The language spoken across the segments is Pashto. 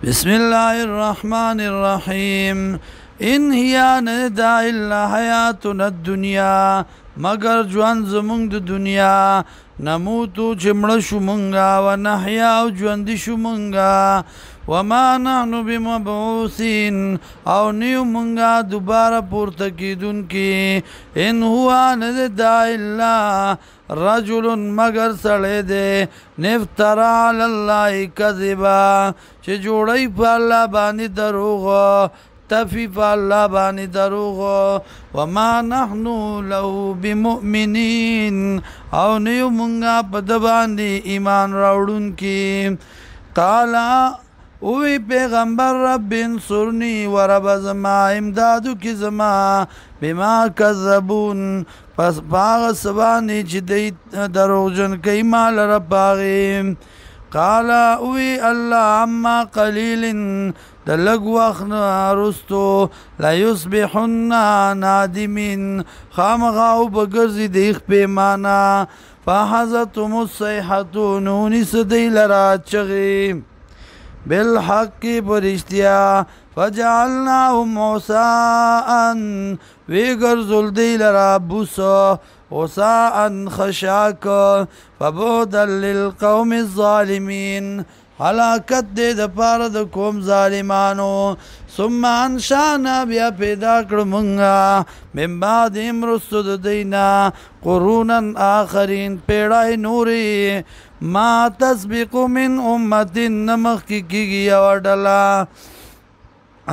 بسم الله الرحمن الرحيم ان هي ندا الا حياتنا الدنيا مگر ژوند زمونږ د دنیا نموتو چې مړه شو مونږه و نحیا او ژوندي شو مونږه وما نحن بمبعوثین او نیو مونږه دوباره پورته کیدونکي ان هو ندا الا رجل مگر سړی دی نفترا علی الله کذبا چې جوړی په الله باندې دروغ تفی په الله باندې دروغ وما نحن له بمؤمنین او نیو مونږه په د باندې ایمان راوړونکي قال اوی پیغمبر رب انصرنی و رب زما امدادو کی زما بما کذبون پس باغ سبانی چې دی دروغجن کئی مال رباغی قال اوی الله عما قلیل د لږ وخت رستو لا یصبحن نادمین خامخا او بګرځي د یخ پیمانه فحظتهم الصیحة نونس دی لرا چغی بالحق برشتیا فجعلناهم عساء ویگرزل دی لرا بوسا عساء خشاک فبعدا للقوم الظالمین حلاکت دے د پاره د قوم ظالمانو ثم انشانا بیا پیدا کړو مونږه من بعدهم رستو د دینا قرونا آخرین پیړای نوري ما تسبق من امت نمخ کیږي یو ډله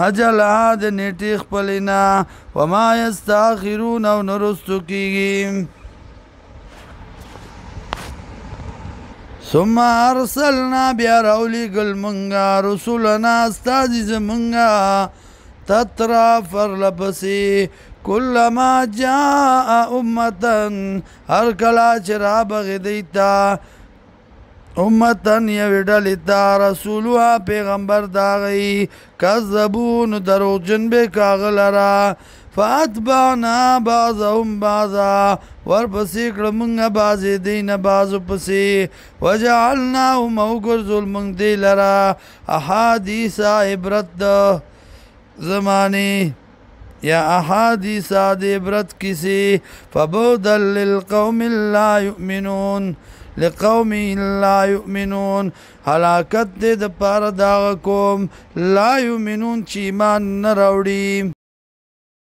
اجل عاد نیټی خپلنا وما یستاخرون او نرستو کیږي ثم ارسلنا بیا راولی گل منگا رسولنا استازیز منگا تترا فرلپسی کل ما جاء امتن هر کلا چرا بغدیتا امتن یویڈلیتا رسولوها پیغمبر داغی کذبون درو جنبے کاغلرا فاتبعنا بعضهم بعضا ورپسې کړه مونږه بعضې دی نه بعضو پسې وجعلناهم او ګرځول مونږ دی لره احادیثه عبرت د زمانې یا احادیثه د عبرت کیسې فبعدا للقوم لا یؤمنون لقوم لا یؤمنون هلاکت دې د پاره دغه قوم لا یؤمنون چې ایمان نه راوړي